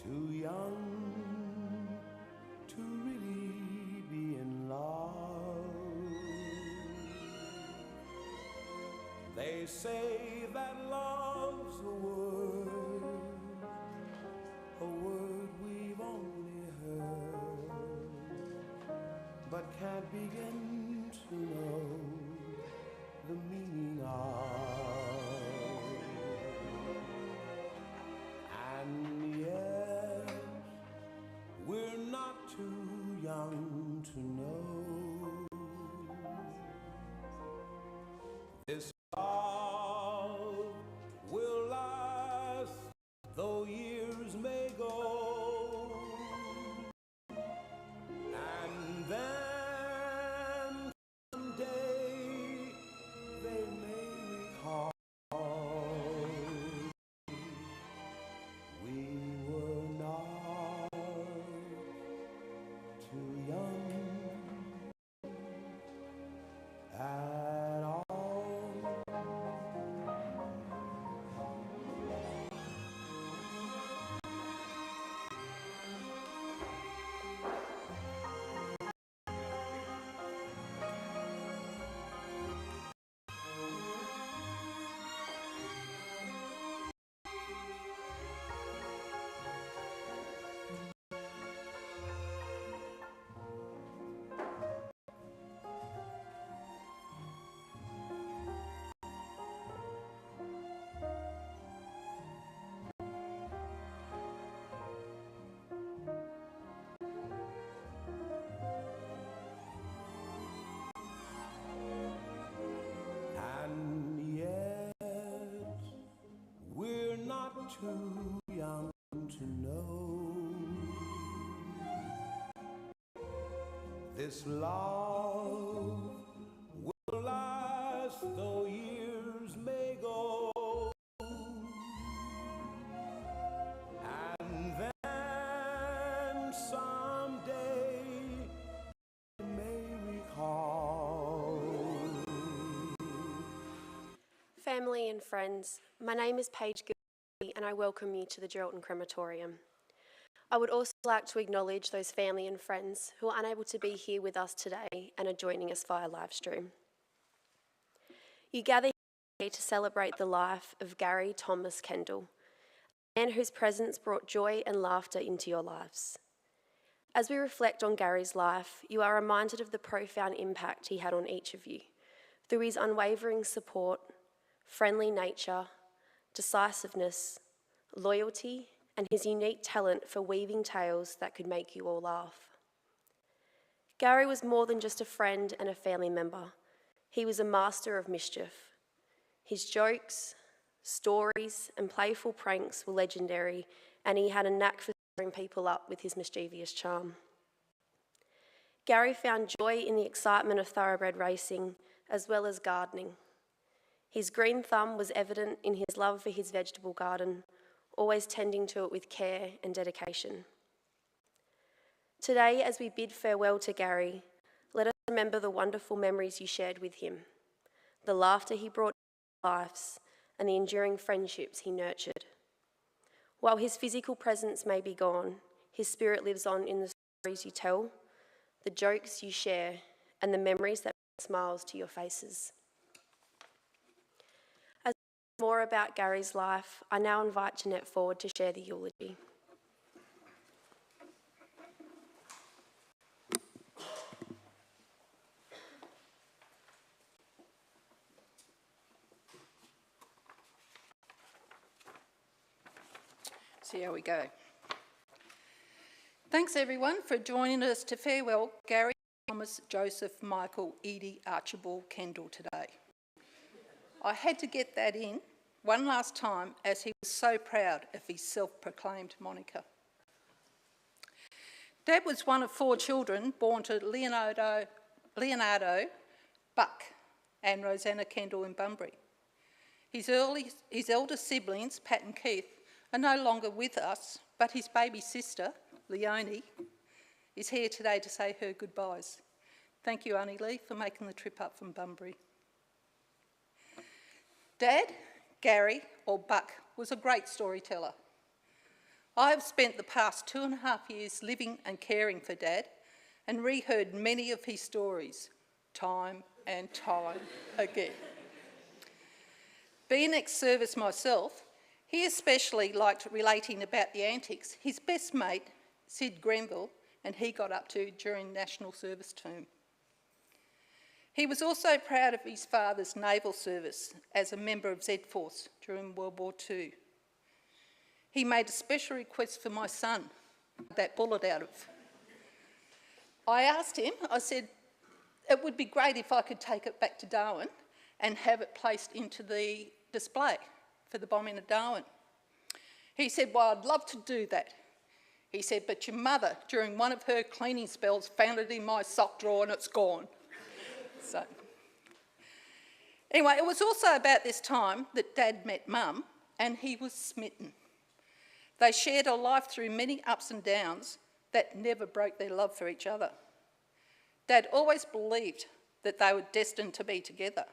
too young to really be in love. They say that love's a word we've only heard, but can't begin to know the meaning of. And yes, we're not too young to know this love will last, though years may go, and then someday they may recall we were not too young at all. And yet, we're not too young to know this love will last, though years may go, and then someday you may recall. Family and friends, my name is Paige Gilby and I welcome you to the Geraldton Crematorium. I would also like to acknowledge those family and friends who are unable to be here with us today and are joining us via Livestream. You gather here to celebrate the life of Gary Thomas Kendle, a man whose presence brought joy and laughter into your lives. As we reflect on Gary's life, you are reminded of the profound impact he had on each of you through his unwavering support, friendly nature, decisiveness, loyalty, and his unique talent for weaving tales that could make you all laugh. Gary was more than just a friend and a family member. He was a master of mischief. His jokes, stories, and playful pranks were legendary, and he had a knack for stirring people up with his mischievous charm. Gary found joy in the excitement of thoroughbred racing, as well as gardening. His green thumb was evident in his love for his vegetable garden, always tending to it with care and dedication. Today, as we bid farewell to Gary, let us remember the wonderful memories you shared with him, the laughter he brought to our lives, and the enduring friendships he nurtured. While his physical presence may be gone, his spirit lives on in the stories you tell, the jokes you share, and the memories that bring smiles to your faces. As we learn more about Gary's life, I now invite Jeanette forward to share the eulogy. See how we go. Thanks everyone for joining us to farewell Gary Thomas Joseph Michael Edie Archibald Kendle today. I had to get that in one last time as he was so proud of his self-proclaimed moniker. Dad was one of 4 children born to Leonardo, Buck and Rosanna Kendle in Bunbury. His elder siblings, Pat and Keith, are no longer with us, but his baby sister, Leonie, is here today to say her goodbyes. Thank you, Auntie Lee, for making the trip up from Bunbury. Dad, Gary, or Buck, was a great storyteller. I have spent the past 2.5 years living and caring for Dad and reheard many of his stories, time and time again. Being ex-service myself, he especially liked relating about the antics his best mate, Sid Grenville, and he got up to during National Service term. He was also proud of his father's naval service as a member of Z-Force during World War II. He made a special request for my son, that bullet out of. I asked him, I said, it would be great if I could take it back to Darwin and have it placed into the display for the bombing of Darwin. He said, well, I'd love to do that. He said, but your mother, during one of her cleaning spells, found it in my sock drawer and it's gone. So, anyway, it was also about this time that Dad met Mum and he was smitten. They shared a life through many ups and downs that never broke their love for each other. Dad always believed that they were destined to be together.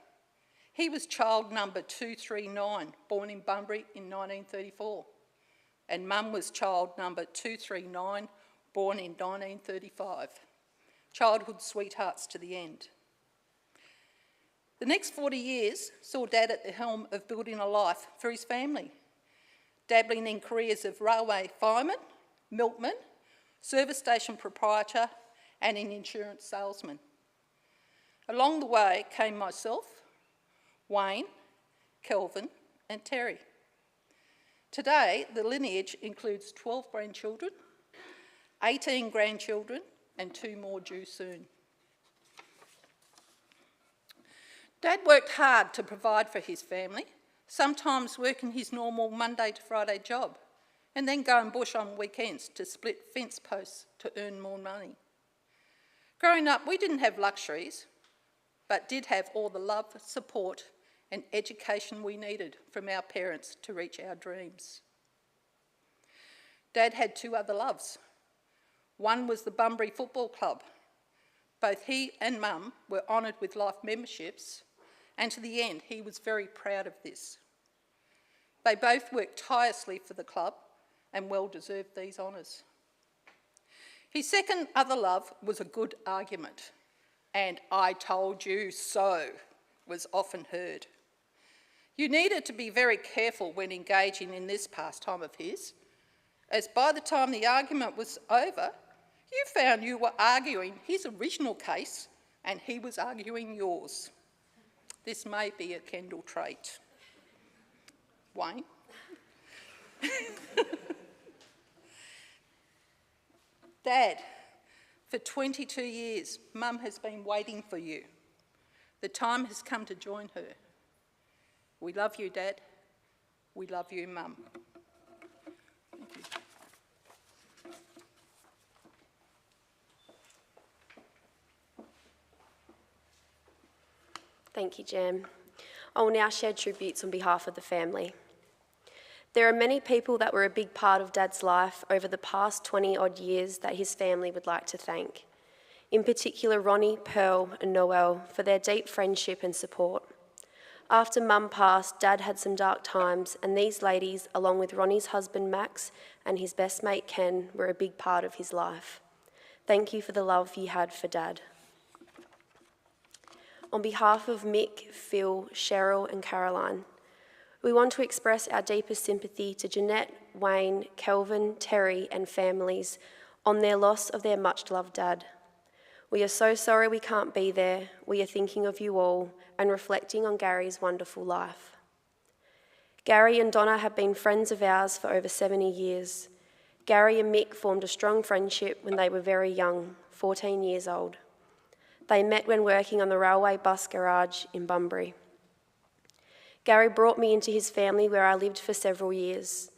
He was child number 239, born in Bunbury in 1934. And Mum was child number 239, born in 1935. Childhood sweethearts to the end. The next 40 years saw Dad at the helm of building a life for his family, dabbling in careers of railway fireman, milkman, service station proprietor, and an insurance salesman. Along the way came myself, Wayne, Kelvin, and Terry. Today, the lineage includes 12 grandchildren, 18 grandchildren, and 2 more due soon. Dad worked hard to provide for his family, sometimes working his normal Monday to Friday job, and then going bush on weekends to split fence posts to earn more money. Growing up, we didn't have luxuries, but did have all the love, support, and education we needed from our parents to reach our dreams. Dad had 2 other loves. One was the Bunbury Football Club. Both he and Mum were honoured with life memberships, and to the end, he was very proud of this. They both worked tirelessly for the club and well deserved these honours. His second other love was a good argument, and "I told you so" was often heard. You needed to be very careful when engaging in this pastime of his, as by the time the argument was over, you found you were arguing his original case and he was arguing yours. This may be a Kendle trait. Wayne? Dad, for 22 years, Mum has been waiting for you. The time has come to join her. We love you, Dad. We love you, Mum. Thank you. Thank you, Jan. I will now share tributes on behalf of the family. There are many people that were a big part of Dad's life over the past 20-odd years that his family would like to thank. In particular, Ronnie, Pearl and Noelle for their deep friendship and support. After Mum passed, Dad had some dark times, and these ladies, along with Ronnie's husband Max and his best mate Ken, were a big part of his life. Thank you for the love you had for Dad. On behalf of Mick, Phil, Cheryl and Caroline, we want to express our deepest sympathy to Jeanette, Wayne, Kelvin, Terry and families on their loss of their much-loved Dad. We are so sorry we can't be there. We are thinking of you all and reflecting on Gary's wonderful life. Gary and Donna have been friends of ours for over 70 years. Gary and Mick formed a strong friendship when they were very young, 14 years old. They met when working on the railway bus garage in Bunbury. Gary brought me into his family where I lived for several years.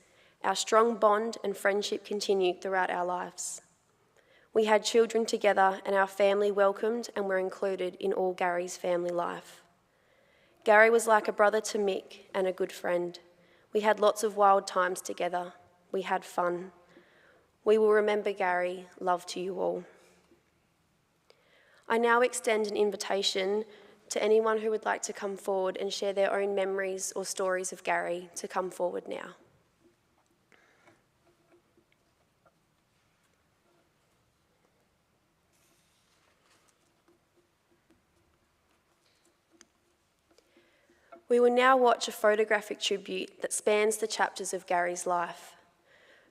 Our strong bond and friendship continued throughout our lives. We had children together and our family welcomed and were included in all Gary's family life. Gary was like a brother to Mick and a good friend. We had lots of wild times together. We had fun. We will remember Gary. Love to you all. I now extend an invitation to anyone who would like to come forward and share their own memories or stories of Gary to come forward now. We will now watch a photographic tribute that spans the chapters of Gary's life,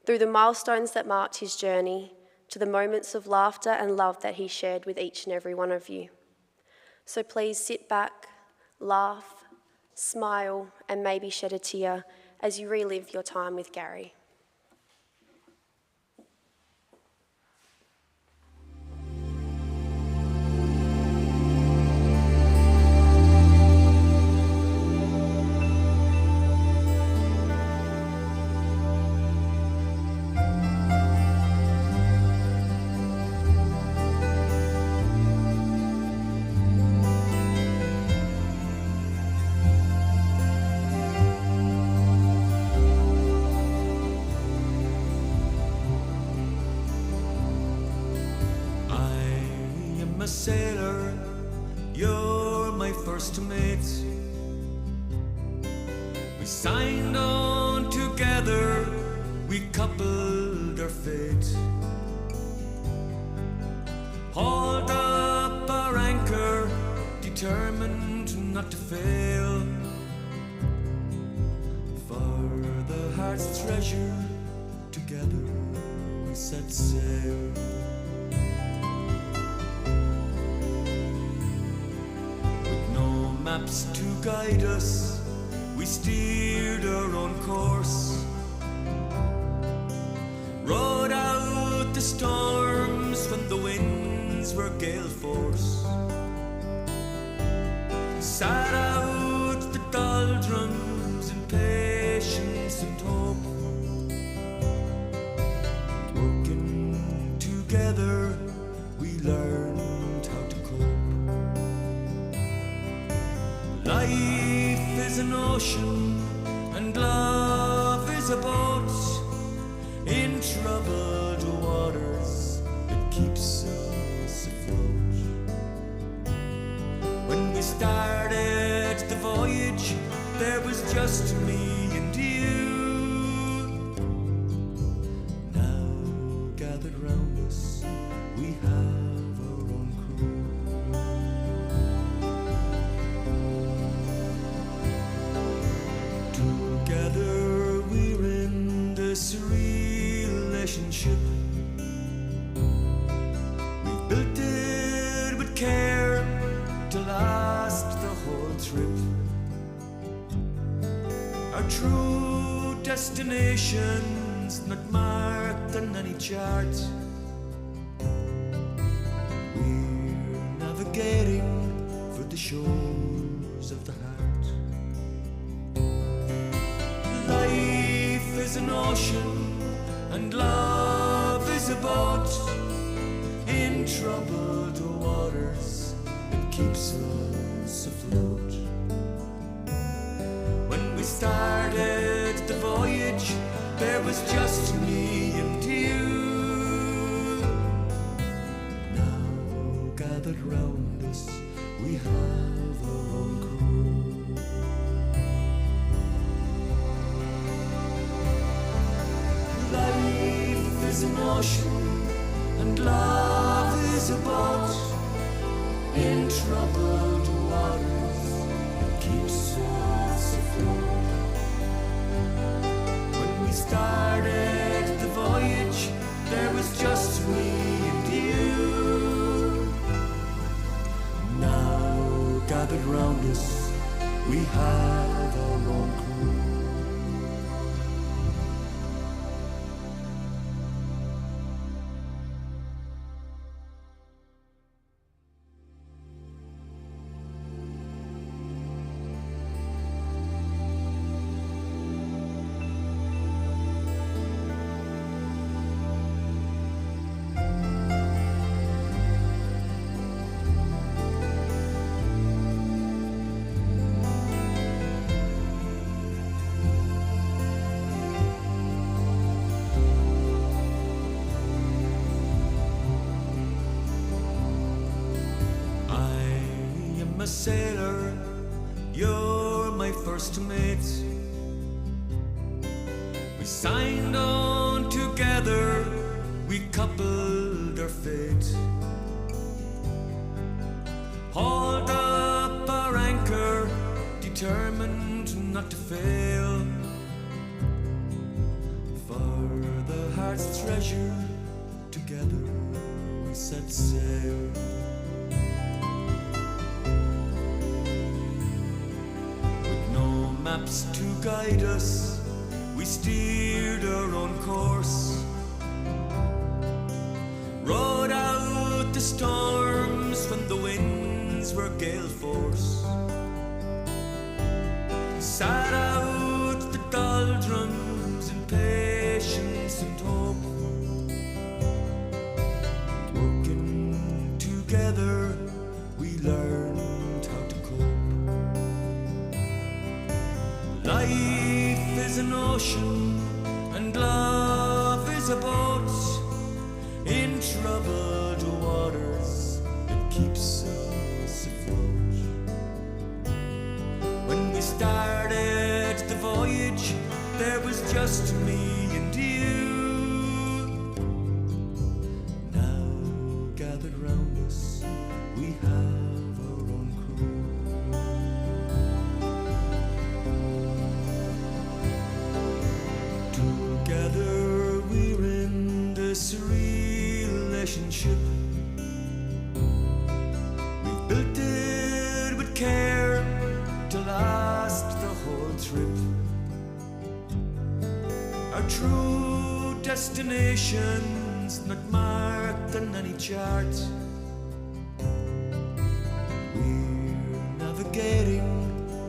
through the milestones that marked his journey to the moments of laughter and love that he shared with each and every one of you. So please sit back, laugh, smile, and maybe shed a tear as you relive your time with Gary. A sailor, you're my first mate. We signed on together, we coupled our fate. Hauled up our anchor, determined not to fail. For the heart's treasure, together we set sail. Maps to guide us, we steered our own course. Rode out the storms when the winds were gale force. Sat out the doldrums in patience and hope. Working together, we learned how to cope. Life is an ocean and love is a boat. In troubled waters, it keeps us afloat. When we started the voyage, there was just me and you. Now gathered round us, we have our own crew. Together we're in this relationship. We've built it with care to last the whole trip. Our true destination's not marked on any chart. We're navigating for the shores of the heart. Life is an ocean and love is a boat. In troubled waters, it keeps us afloat. When we started the voyage, there was just me and you. Now gathered round us, we have our own crew. Life is an ocean and love is a boat. In troubled waters, it keeps us afloat. When we started the voyage, there was just me and you. Now gathered round us, we have our own crew. A sailor, you're my first mate. We signed on together, we coupled our fate. Hauled up our anchor, determined not to fail. For the heart's treasure, together we set sail. With no maps to guide us, we steered our own course. Rode out the storms when the winds were gale force. Sat out the doldrums in patience and hope. Working together, we learned how to cope. Life is an ocean and love is a boat. In troubled waters, it keeps us afloat. When we started the voyage, there was just me and you. Now gathered round us, we have our own crew. Together we're in this relationship. We've built it with care to last the whole trip. Our true destination's not marked on any chart. We're navigating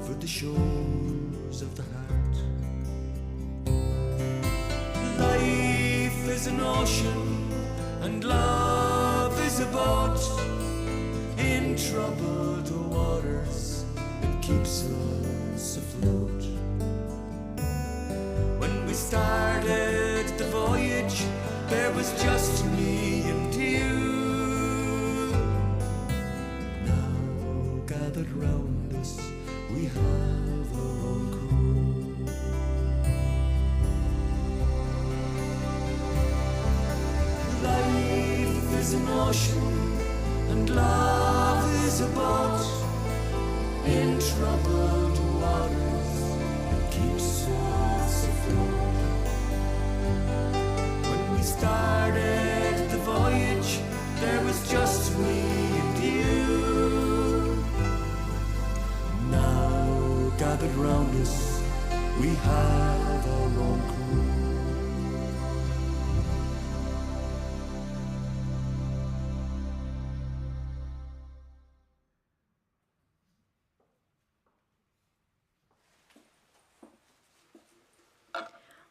for the shores of the heart. Life is an ocean and love is a boat. In troubled waters, it keeps us afloat. When we started the voyage, there was just me and you. Now gathered round us, we have our own crew. Life is an ocean and love is a boat. In troubled waters, it keeps us afloat. When we started the voyage, there was just me and you. Now gathered round us, we have our own crew.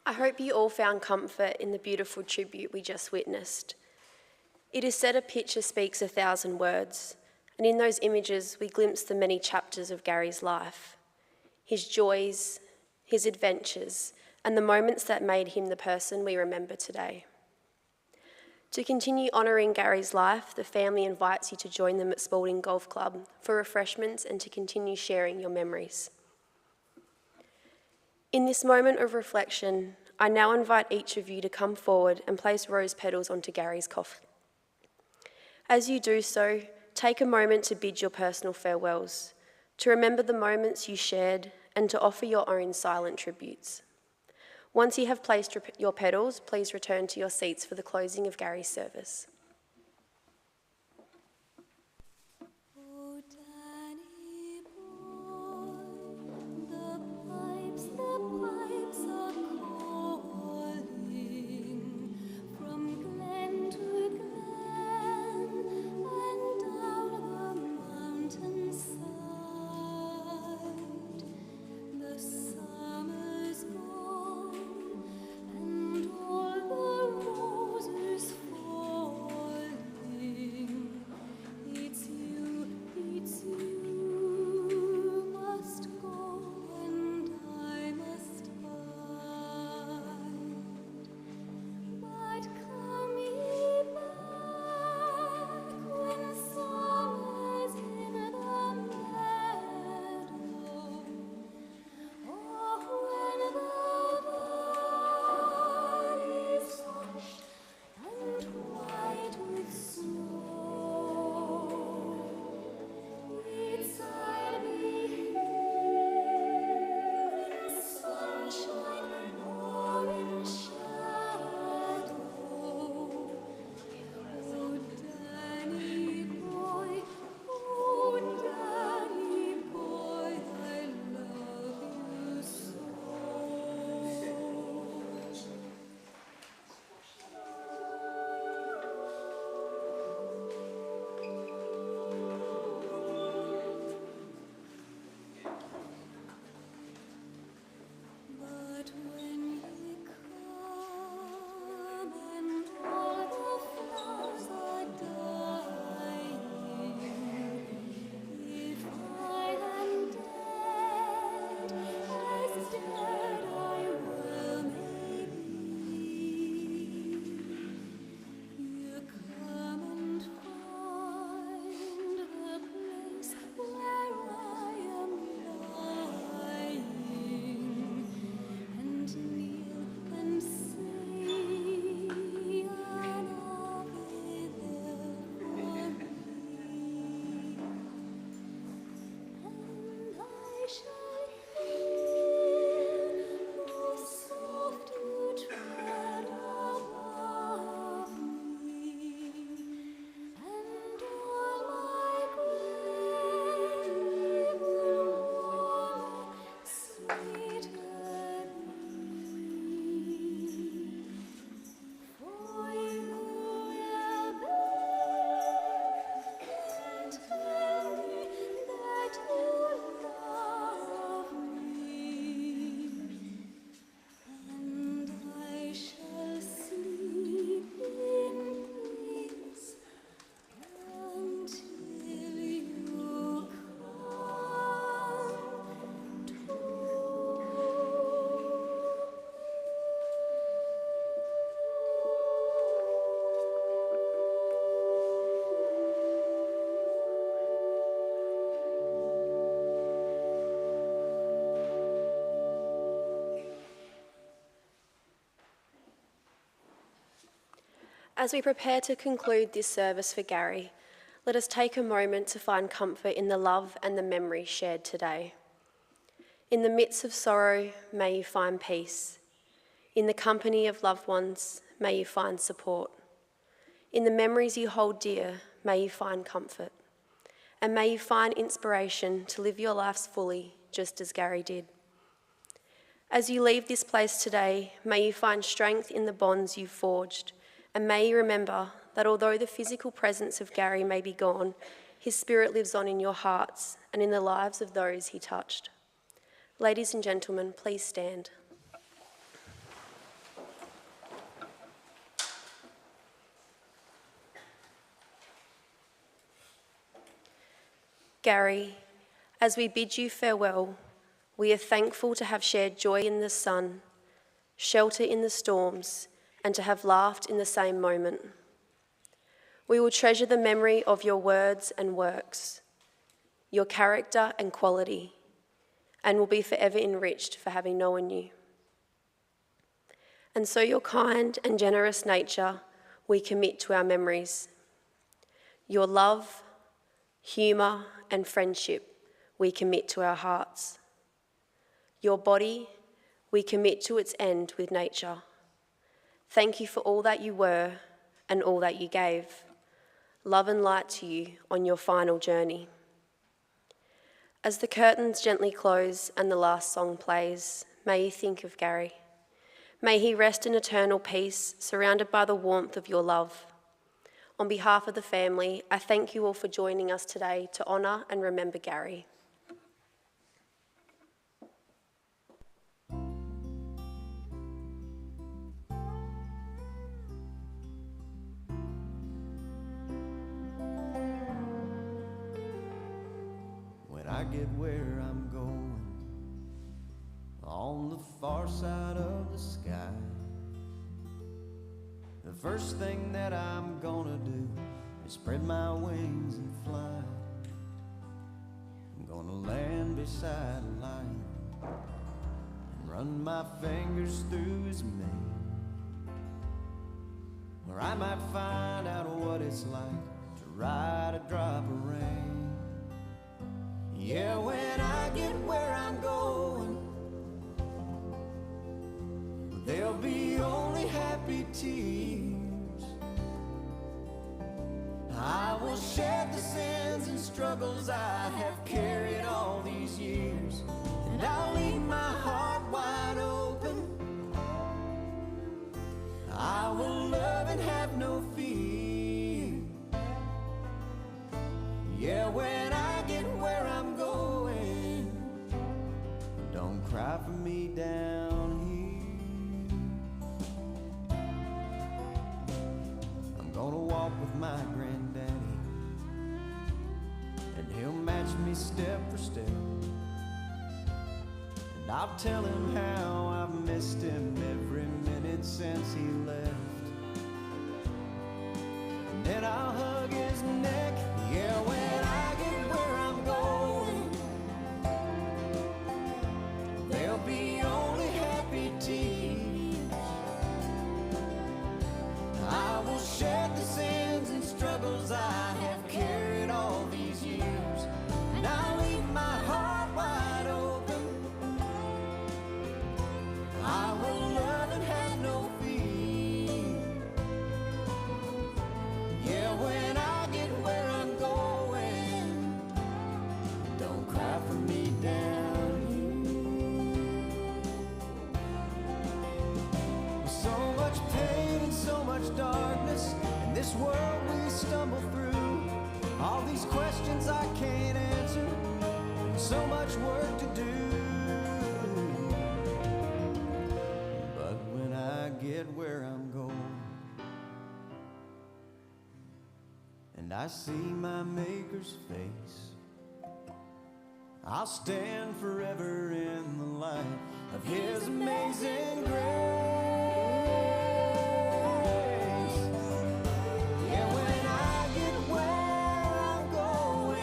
I hope you all found comfort in the beautiful tribute we just witnessed. It is said a picture speaks 1,000 words, and in those images we glimpse the many chapters of Gary's life, his joys, his adventures, and the moments that made him the person we remember today. To continue honouring Gary's life, the family invites you to join them at Spalding Golf Club for refreshments and to continue sharing your memories. In this moment of reflection, I now invite each of you to come forward and place rose petals onto Gary's coffin. As you do so, take a moment to bid your personal farewells, to remember the moments you shared, and to offer your own silent tributes. Once you have placed your petals, please return to your seats for the closing of Gary's service. And all the roses fall. As we prepare to conclude this service for Gary, let us take a moment to find comfort in the love and the memory shared today. In the midst of sorrow, may you find peace. In the company of loved ones, may you find support. In the memories you hold dear, may you find comfort. And may you find inspiration to live your lives fully, just as Gary did. As you leave this place today, may you find strength in the bonds you've forged, and may you remember that although the physical presence of Gary may be gone, his spirit lives on in your hearts and in the lives of those he touched. Ladies and gentlemen, please stand. Gary, as we bid you farewell, we are thankful to have shared joy in the sun, shelter in the storms, and to have laughed in the same moment. We will treasure the memory of your words and works, your character and quality, and will be forever enriched for having known you. And so your kind and generous nature we commit to our memories. Your love, humour and friendship we commit to our hearts. Your body we commit to its end with nature. Thank you for all that you were and all that you gave. Love and light to you on your final journey. As the curtains gently close and the last song plays, may you think of Gary. May he rest in eternal peace, surrounded by the warmth of your love. On behalf of the family, I thank you all for joining us today to honour and remember Gary. When I get where I'm going, on the far side of the sky, the first thing that I'm gonna do is spread my wings and fly. I'm gonna land beside a lion and run my fingers through his mane, where I might find out what it's like to ride a drop of rain. Yeah, when I get where I'm going, there'll be only happy tears. I will shed the sins and struggles I have carried all these years, and I'll leave my heart wide open. I will love and have no fear. Yeah, when I get where I'm going, don't cry for me down here. I'm gonna walk with my granddaddy, and he'll match me step for step, and I'll tell him how I've missed him every minute since he left. And then I'll hug his neck. Yeah, when I get where I'm going, there'll be only happy tears. I will shed the sins and struggles I have carried all these years, and I'll leave my heart wide open. I will love and have no fear. Yeah, when I get where I'm going, don't cry for me down here. With so much pain and so much darkness in this world we stumble through, all these questions I can't answer, so much work to do. But when I get where I'm going, and I see my Maker's face, I'll stand forever in the light of His amazing grace. Yeah, when I get where I'm going,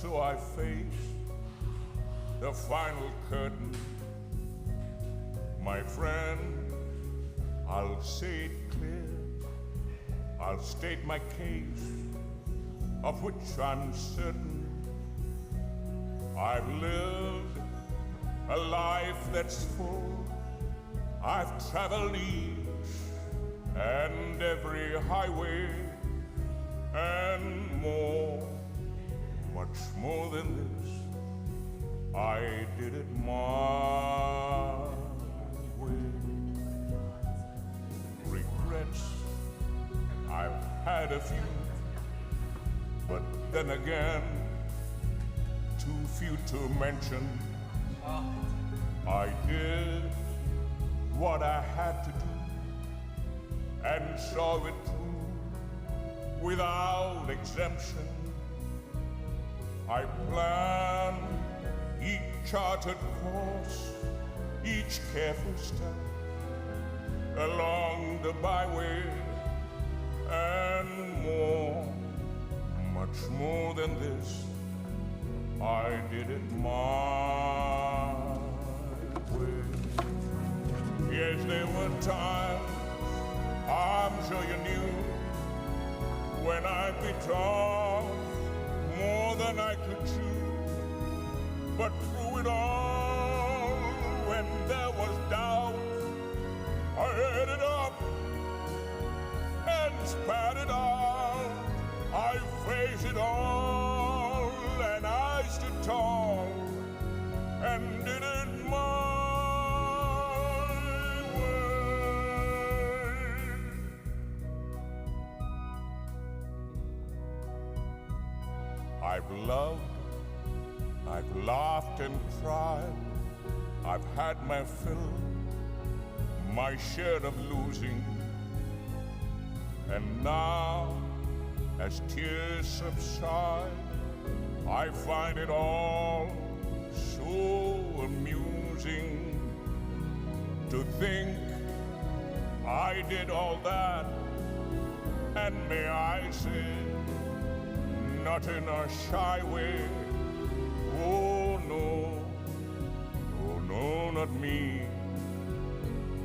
so I face the final curtain. My friend, I'll say it clear. I'll state my case, of which I'm certain. I've lived a life that's full. I've traveled each and every highway and more, much more than this. I did it my way. Regrets, I've had a few, but then again, too few to mention. I did what I had to do and saw it through without exemption. I planned each charted course, each careful step along the byway, and more, much more than this, I did it my way. Yes, there were times, I'm sure you knew, when I bit off more than I could chew. But through it all, when there was doubt, I ate it up and spat it out. I faced it all, and I stood tall and did it my way. I've loved, I've laughed and cried, I've had my fill, my share of losing. And now, as tears subside, I find it all so amusing to think I did all that, and may I say, not in a shy way. Oh no, not me.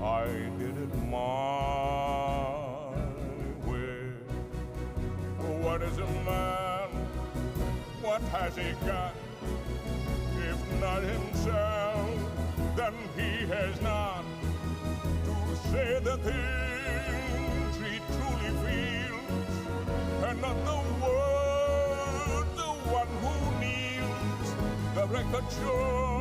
I did it my way. What is a man? What has he got? If not himself, then he has not to say the things he truly feels, and not the word, the one who kneels. The record shows